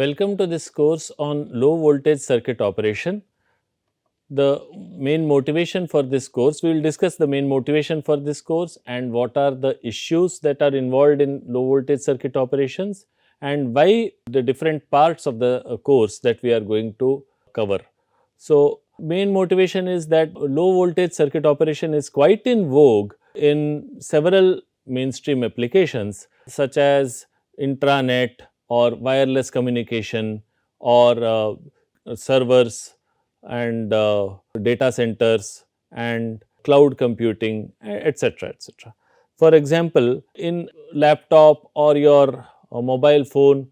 Welcome to this course on low voltage circuit operation. The main motivation for this course, we will discuss the main motivation for this course and what are the issues that are involved in low voltage circuit operations and why the different parts of the course that we are going to cover. So, main motivation is that low voltage circuit operation is quite in vogue in several mainstream applications such as intranet or wireless communication or servers and data centers and cloud computing, etc., etc. For example, in laptop or your mobile phone,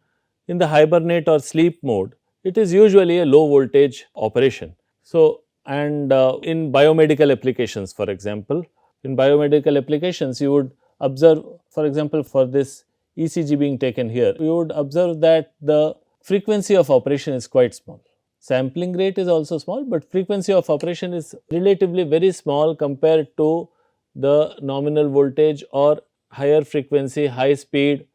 in the hibernate or sleep mode, it is usually a low voltage operation. So, and in biomedical applications, for example, in biomedical applications, you would observe, for example, for this ECG being taken here, you would observe that the frequency of operation is quite small. Sampling rate is also small, but frequency of operation is relatively very small compared to the nominal voltage or higher frequency, high speed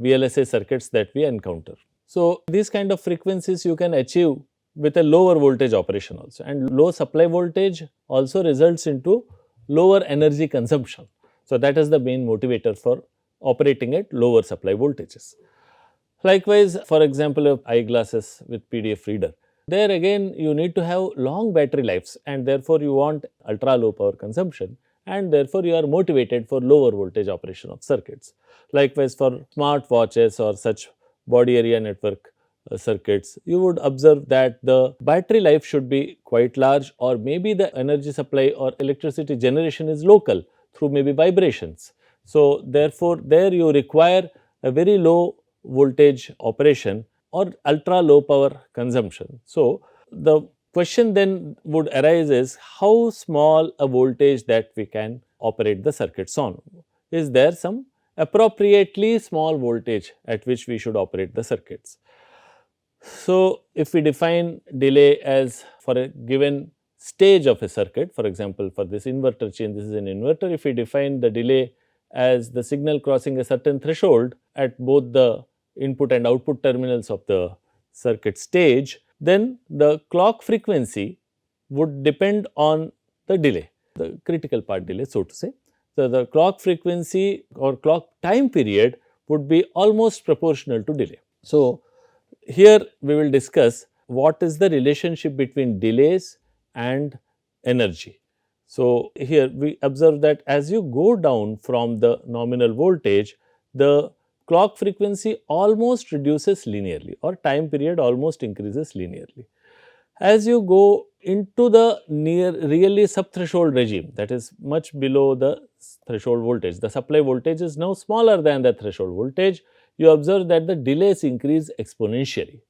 VLSI circuits that we encounter. So, these kind of frequencies you can achieve with a lower voltage operation also, and low supply voltage also results into lower energy consumption. So, that is the main motivator for operating at lower supply voltages. Likewise, for example, of eyeglasses with PDF reader, there again you need to have long battery lives and therefore you want ultra low power consumption and therefore you are motivated for lower voltage operation of circuits. Likewise, for smart watches or such body area network circuits, you would observe that the battery life should be quite large, or maybe the energy supply or electricity generation is local through maybe vibrations. So, therefore, there you require a very low voltage operation or ultra low power consumption. So, the question then would arise is how small a voltage that we can operate the circuits on. Is there some appropriately small voltage at which we should operate the circuits? So, if we define delay as for a given stage of a circuit, for example, for this inverter chain, this is an inverter, if we define the delay as the signal crossing a certain threshold at both the input and output terminals of the circuit stage, then the clock frequency would depend on the delay, the critical path delay, so to say. So, the clock frequency or clock time period would be almost proportional to delay. So, here we will discuss what is the relationship between delays and energy. So, here we observe that as you go down from the nominal voltage, the clock frequency almost reduces linearly or time period almost increases linearly. As you go into the near really subthreshold regime, that is much below the threshold voltage, the supply voltage is now smaller than the threshold voltage, you observe that the delays increase exponentially.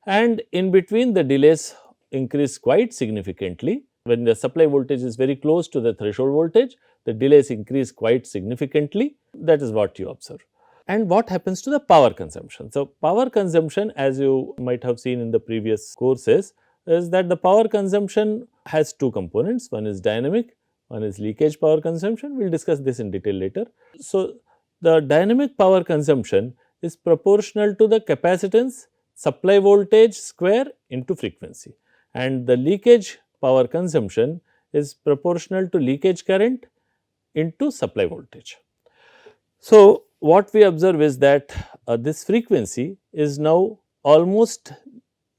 And in between the delays increase quite significantly. When the supply voltage is very close to the threshold voltage, the delays increase quite significantly. That is what you observe. And what happens to the power consumption? So, power consumption, as you might have seen in the previous courses, is that the power consumption has two components. One is dynamic, one is leakage power consumption. We will discuss this in detail later. So, the dynamic power consumption is proportional to the capacitance supply voltage square into frequency, and the leakage power consumption is proportional to leakage current into supply voltage. So, what we observe is that this frequency is now almost,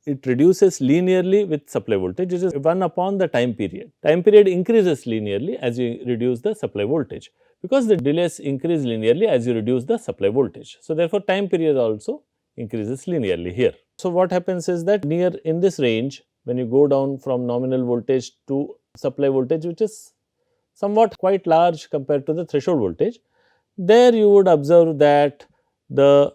it reduces linearly with supply voltage, it is 1 upon the time period. Time period increases linearly as you reduce the supply voltage, because the delays increase linearly as you reduce the supply voltage. So, therefore, time period also increases linearly here. So, what happens is that near in this range, when you go down from nominal voltage to supply voltage, which is somewhat quite large compared to the threshold voltage, there you would observe that the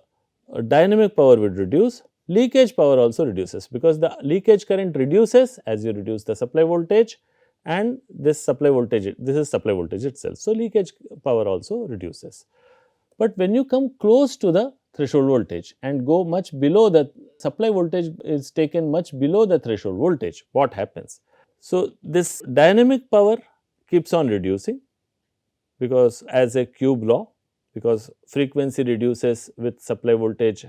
dynamic power would reduce, leakage power also reduces, because the leakage current reduces as you reduce the supply voltage, and this supply voltage, this is supply voltage itself. So, leakage power also reduces. But when you come close to the threshold voltage and go much below, the supply voltage is taken much below the threshold voltage, what happens? So, this dynamic power keeps on reducing, because as a cube law, because frequency reduces with supply voltage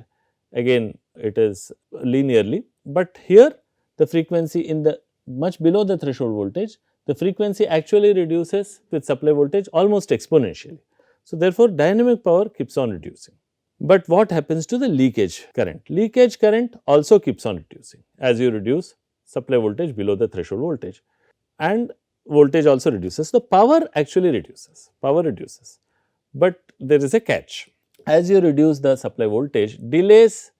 again it is linearly, but here the frequency in the much below the threshold voltage, the frequency actually reduces with supply voltage almost exponentially. So, therefore, dynamic power keeps on reducing. But what happens to the leakage current? Leakage current also keeps on reducing as you reduce supply voltage below the threshold voltage, and voltage also reduces. The power actually reduces, but there is a catch. As you reduce the supply voltage, delays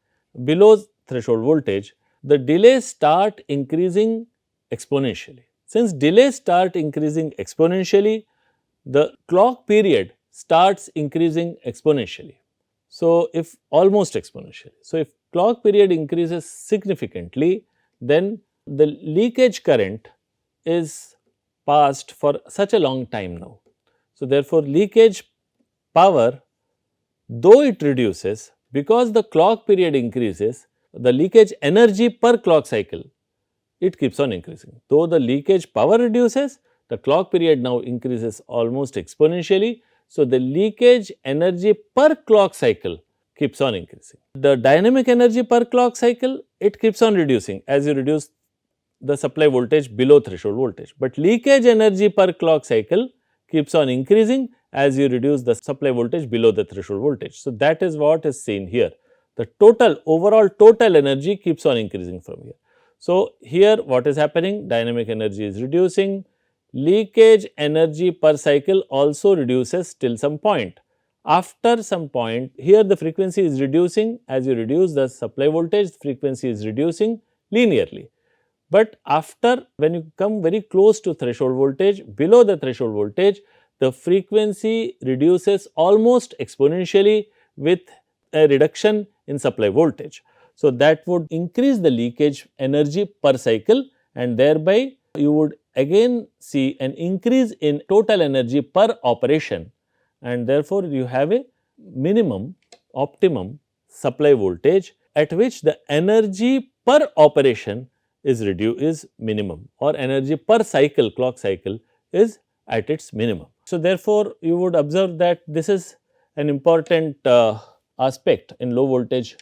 below threshold voltage, the delays start increasing exponentially. Since delays start increasing exponentially, the clock period starts increasing exponentially. So, if almost exponentially. So, if clock period increases significantly, then the leakage current is passed for such a long time now. So, therefore, leakage power, though it reduces, because the clock period increases, the leakage energy per clock cycle, it keeps on increasing. Though the leakage power reduces, the clock period now increases almost exponentially. So, the leakage energy per clock cycle keeps on increasing. The dynamic energy per clock cycle, it keeps on reducing as you reduce the supply voltage below threshold voltage, but leakage energy per clock cycle keeps on increasing as you reduce the supply voltage below the threshold voltage. So, that is what is seen here. The total overall total energy keeps on increasing from here. So, here what is happening? Dynamic energy is reducing, leakage energy per cycle also reduces till some point. After some point, here the frequency is reducing. As you reduce the supply voltage, frequency is reducing linearly. But after, when you come very close to threshold voltage, below the threshold voltage, the frequency reduces almost exponentially with a reduction in supply voltage. So, that would increase the leakage energy per cycle, and thereby you would again see an increase in total energy per operation, and therefore, you have a minimum optimum supply voltage at which the energy per operation is minimum, or energy per cycle, clock cycle, is at its minimum. So, therefore, you would observe that this is an important aspect in low voltage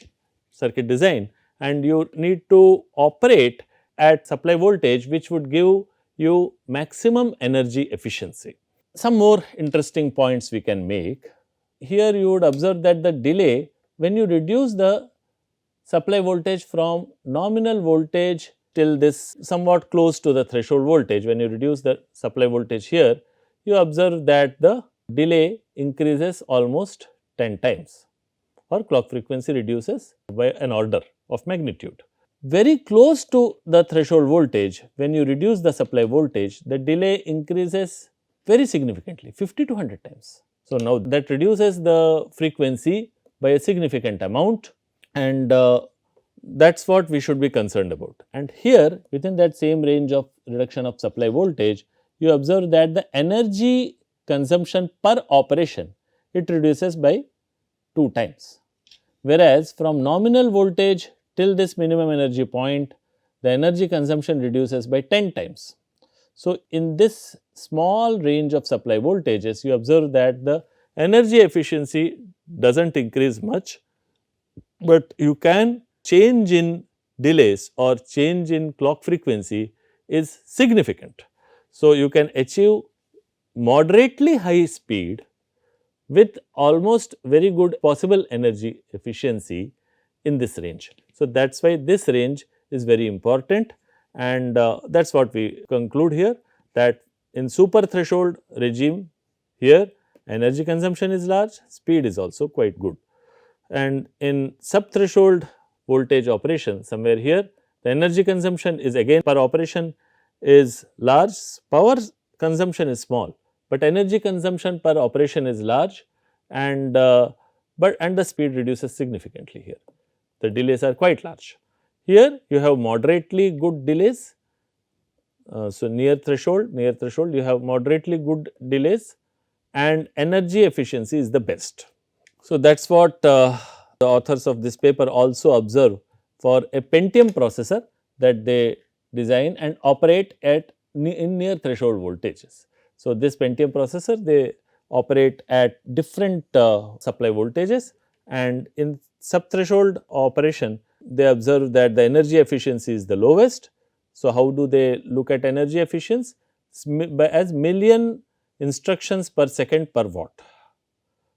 circuit design, and you need to operate at supply voltage which would give you maximum energy efficiency. Some more interesting points we can make. Here you would observe that the delay, when you reduce the supply voltage from nominal voltage till this somewhat close to the threshold voltage, when you reduce the supply voltage here, you observe that the delay increases almost 10 times, or clock frequency reduces by an order of magnitude. Very close to the threshold voltage, when you reduce the supply voltage, the delay increases very significantly, 50 to 100 times. So, now that reduces the frequency by a significant amount, and that is what we should be concerned about. And here, within that same range of reduction of supply voltage, you observe that the energy consumption per operation, it reduces by 2 times, whereas from nominal voltage till this minimum energy point, the energy consumption reduces by 10 times. So, in this small range of supply voltages, you observe that the energy efficiency does not increase much, but you can change in delays or change in clock frequency is significant. So, you can achieve moderately high speed with almost very good possible energy efficiency in this range. So, that is why this range is very important, and that is what we conclude here, that in super threshold regime, here energy consumption is large, speed is also quite good, and in sub threshold voltage operation, somewhere here the energy consumption is again per operation is large, power consumption is small, but energy consumption per operation is large, and the speed reduces significantly here. The delays are quite large. Here you have moderately good delays. So, near threshold you have moderately good delays, and energy efficiency is the best. So, that is what the authors of this paper also observe for a Pentium processor that they design and operate at near threshold voltages. So, this Pentium processor, they operate at different supply voltages, and in subthreshold operation they observe that the energy efficiency is the lowest. So, how do they look at energy efficiency? As million instructions per second per watt.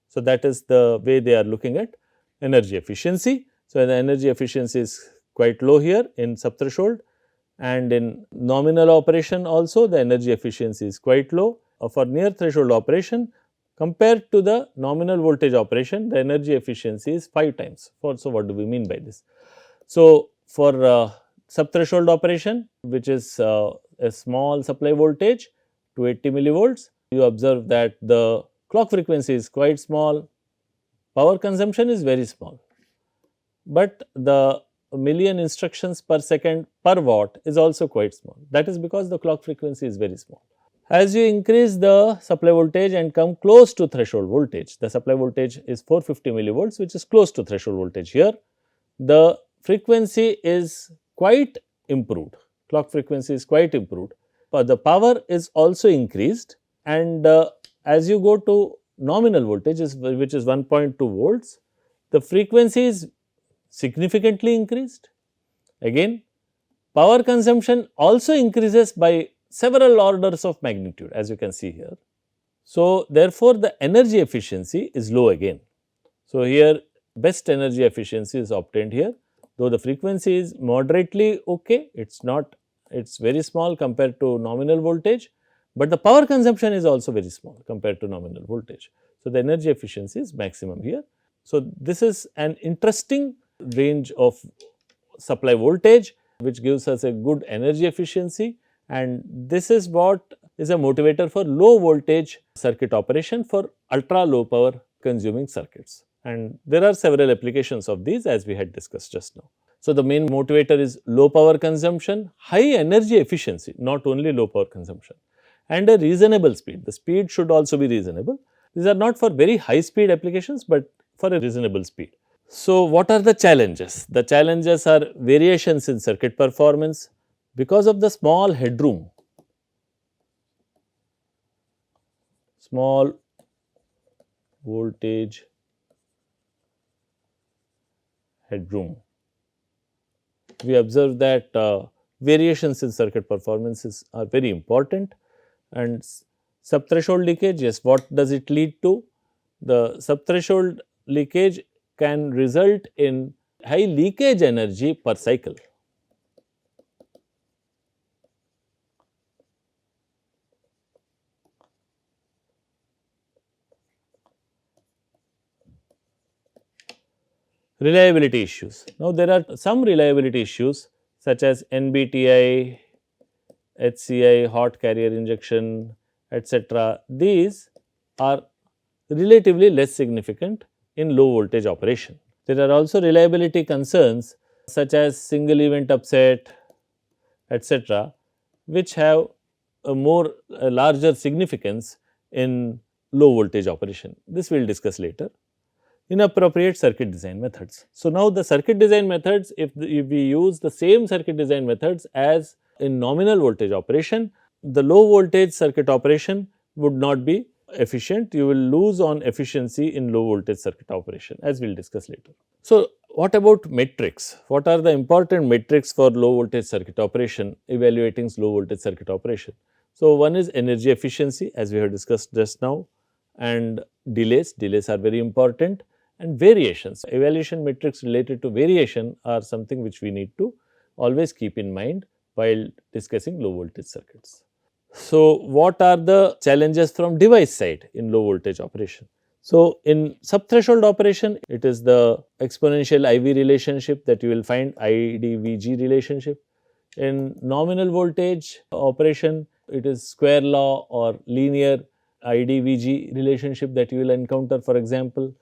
So, that is the way they are looking at energy efficiency. So, the energy efficiency is quite low here in subthreshold, and in nominal operation also the energy efficiency is quite low. For near threshold operation, compared to the nominal voltage operation, the energy efficiency is 5 times. So, what do we mean by this? So, for subthreshold operation, which is a small supply voltage 280 millivolts, you observe that the clock frequency is quite small, power consumption is very small, but the million instructions per second per watt is also quite small. That is because the clock frequency is very small. As you increase the supply voltage and come close to threshold voltage, the supply voltage is 450 millivolts, which is close to threshold voltage here. The frequency is quite improved, clock frequency is quite improved, but the power is also increased, and as you go to nominal voltage which is 1.2 volts, the frequency is significantly increased. Again, power consumption also increases by several orders of magnitude, as you can see here. So, therefore, the energy efficiency is low again. So, here best energy efficiency is obtained here, though the frequency is moderately okay, it is not, it is very small compared to nominal voltage, but the power consumption is also very small compared to nominal voltage. So, the energy efficiency is maximum here. So, this is an interesting range of supply voltage which gives us a good energy efficiency, and this is what is a motivator for low voltage circuit operation for ultra low power consuming circuits, and there are several applications of these as we had discussed just now. So, the main motivator is low power consumption, high energy efficiency, not only low power consumption, and a reasonable speed. The speed should also be reasonable. These are not for very high speed applications, but for a reasonable speed. So, what are the challenges? The challenges are variations in circuit performance because of the small headroom, small voltage headroom. We observe that variations in circuit performances are very important, and subthreshold leakage, yes, what does it lead to? The subthreshold leakage can result in high leakage energy per cycle. Reliability issues. Now, there are some reliability issues such as NBTI, HCI, hot carrier injection, etc. These are relatively less significant in low voltage operation. There are also reliability concerns such as single event upset, etc., which have a larger significance in low voltage operation. This we will discuss later. Inappropriate circuit design methods. So, now the circuit design methods, if we use the same circuit design methods as in nominal voltage operation, the low voltage circuit operation would not be efficient. You will lose on efficiency in low voltage circuit operation, as we will discuss later. So, what about metrics? What are the important metrics for low voltage circuit operation, evaluating low voltage circuit operation? So, one is energy efficiency, as we have discussed just now, and delays. Delays are very important, and variations. Evaluation metrics related to variation are something which we need to always keep in mind while discussing low voltage circuits. So, what are the challenges from device side in low voltage operation? So, in subthreshold operation, it is the exponential IV relationship that you will find, IDVG relationship. In nominal voltage operation, it is square law or linear IDVG relationship that you will encounter, for example.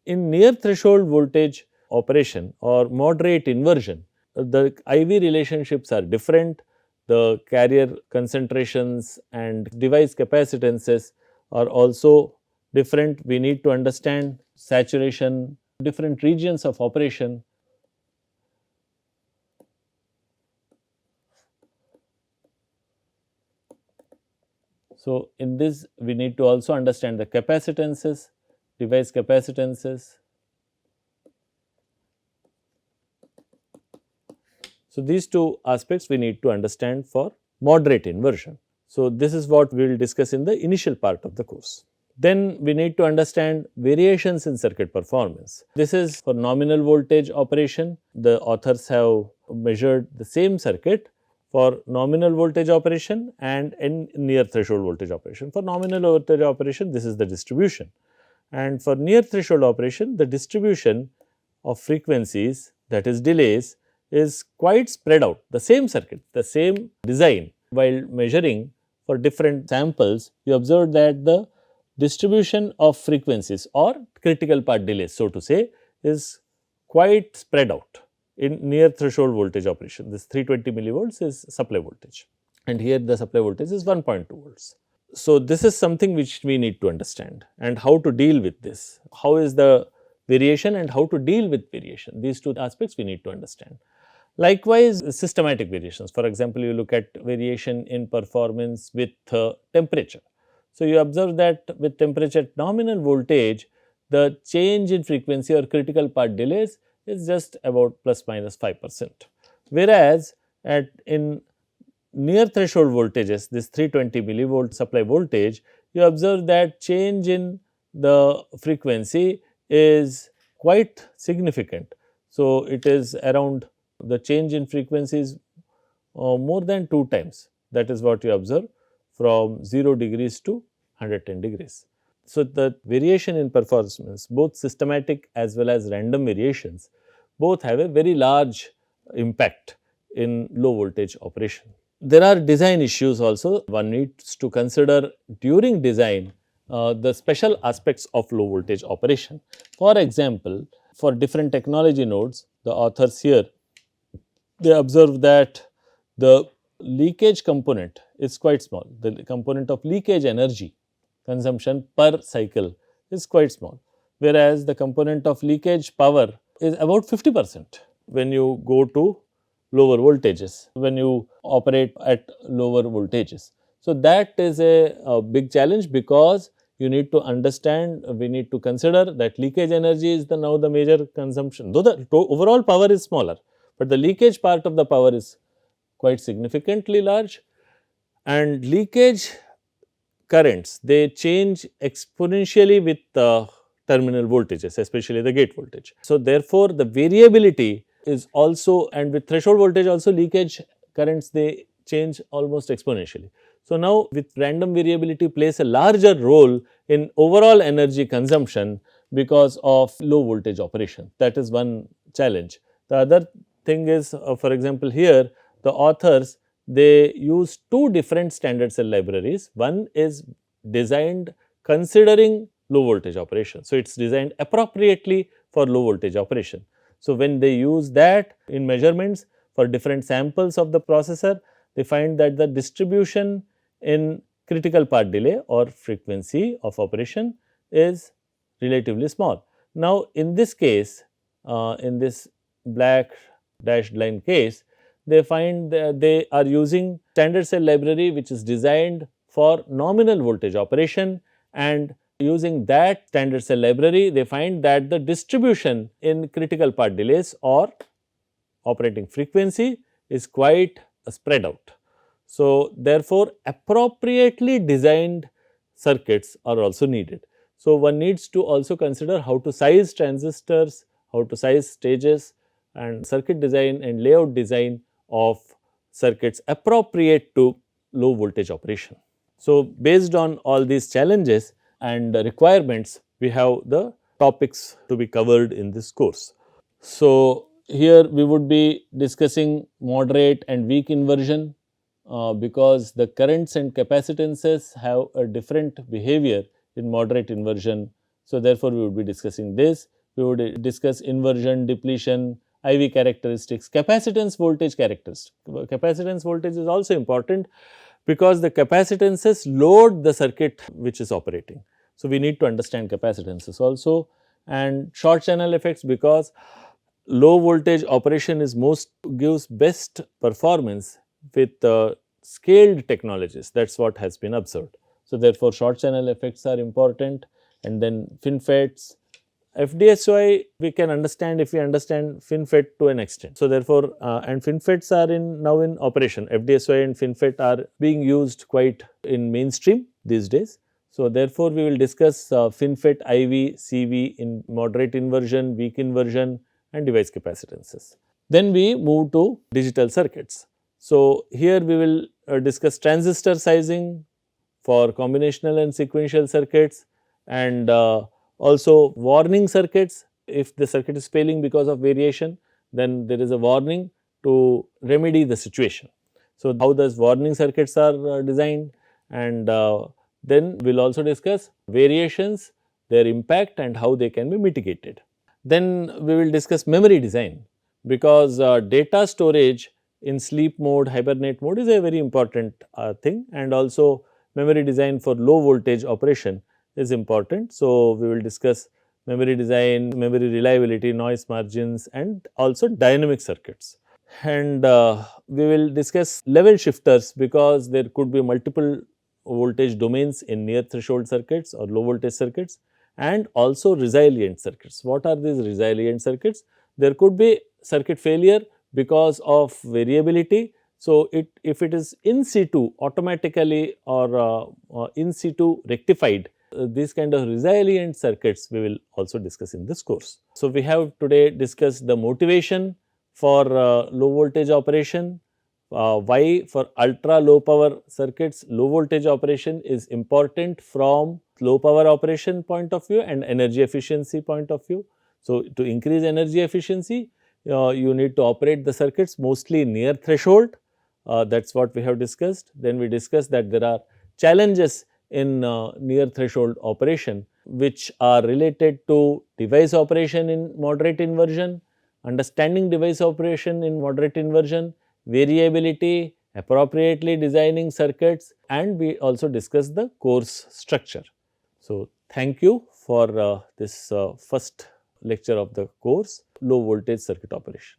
In near threshold voltage operation or moderate inversion, the IV relationships are different. The carrier concentrations and device capacitances are also different. We need to understand saturation, different regions of operation. So, in this we need to also understand the capacitances, device capacitances, So, these two aspects we need to understand for moderate inversion. So, this is what we will discuss in the initial part of the course. Then we need to understand variations in circuit performance. This is for nominal voltage operation. The authors have measured the same circuit for nominal voltage operation and in near threshold voltage operation. For nominal voltage operation, this is the distribution, and for near threshold operation, the distribution of frequencies, that is delays, is quite spread out. The same circuit, the same design, while measuring for different samples, you observe that the distribution of frequencies or critical path delays, so to say, is quite spread out in near threshold voltage operation. This 320 millivolts is supply voltage, and here the supply voltage is 1.2 volts. So, this is something which we need to understand, and how to deal with this. How is the variation and how to deal with variation? These two aspects we need to understand. Likewise, systematic variations. For example, you look at variation in performance with temperature. So, you observe that with temperature at nominal voltage, the change in frequency or critical path delays is just about plus minus 5%. Whereas, in near threshold voltages, this 320 millivolt supply voltage, you observe that change in the frequency is quite significant. So, it is around, the change in frequency is more than 2 times. That is what you observe from 0 degrees to 110 degrees. So, the variation in performance, both systematic as well as random variations, both have a very large impact in low voltage operation. There are design issues also. One needs to consider during design the special aspects of low voltage operation. For example, for different technology nodes, the authors here, they observe that the leakage component is quite small. The component of leakage energy consumption per cycle is quite small, whereas the component of leakage power is about 50% when you go to lower voltages, when you operate at lower voltages. So, that is a big challenge, because you need to understand, we need to consider that leakage energy is now the major consumption, though the overall power is smaller, but the leakage part of the power is quite significantly large, and leakage currents, they change exponentially with the terminal voltages, especially the gate voltage. So, therefore, the variability is also, and with threshold voltage also, leakage currents, they change almost exponentially. So, now with random variability plays a larger role in overall energy consumption because of low voltage operation. That is one challenge. The other thing is, for example, here the authors, they use two different standard cell libraries. One is designed considering low voltage operation. So, it is designed appropriately for low voltage operation. So, when they use that in measurements for different samples of the processor, they find that the distribution in critical path delay or frequency of operation is relatively small. Now, in this case, in this black dashed line case, they find that they are using standard cell library which is designed for nominal voltage operation, and using that standard cell library, they find that the distribution in critical path delays or operating frequency is quite spread out. So, therefore, appropriately designed circuits are also needed. So, one needs to also consider how to size transistors, how to size stages, and circuit design and layout design of circuits appropriate to low voltage operation. So, based on all these challenges and requirements, we have the topics to be covered in this course. So, here we would be discussing moderate and weak inversion, because the currents and capacitances have a different behavior in moderate inversion. So, therefore, we would be discussing this. We would discuss inversion, depletion, IV characteristics, capacitance voltage characteristics. Capacitance voltage is also important, because the capacitances load the circuit which is operating. So, we need to understand capacitances also, and short channel effects, because low voltage operation is gives best performance with scaled technologies. That is what has been observed. So, therefore, short channel effects are important, and then FinFETs FDSOI we can understand if we understand FinFET to an extent. So, therefore, and FinFETs are now in operation. FDSOI and FinFET are being used quite in mainstream these days. So, therefore, we will discuss FinFET IV, CV in moderate inversion, weak inversion and device capacitances. Then we move to digital circuits. So, here we will discuss transistor sizing for combinational and sequential circuits, and also warning circuits. If the circuit is failing because of variation, then there is a warning to remedy the situation. So, how those warning circuits are designed, and then we will also discuss variations, their impact and how they can be mitigated. Then we will discuss memory design, because data storage in sleep mode, hibernate mode is a very important thing, and also memory design for low voltage operation is important. So, we will discuss memory design, memory reliability, noise margins and also dynamic circuits. And we will discuss level shifters, because there could be multiple voltage domains in near threshold circuits or low voltage circuits, and also resilient circuits. What are these resilient circuits? There could be circuit failure because of variability. So, if it is in situ automatically or in situ rectified, these kind of resilient circuits we will also discuss in this course. So, we have today discussed the motivation for low voltage operation, why for ultra low power circuits low voltage operation is important from low power operation point of view and energy efficiency point of view. So, to increase energy efficiency, you need to operate the circuits mostly near threshold, that is what we have discussed. Then we discussed that there are challenges in near threshold operation, which are related to device operation in moderate inversion, understanding device operation in moderate inversion, variability, appropriately designing circuits, and we also discussed the course structure. So, thank you for this first lecture of the course, low voltage circuit operation.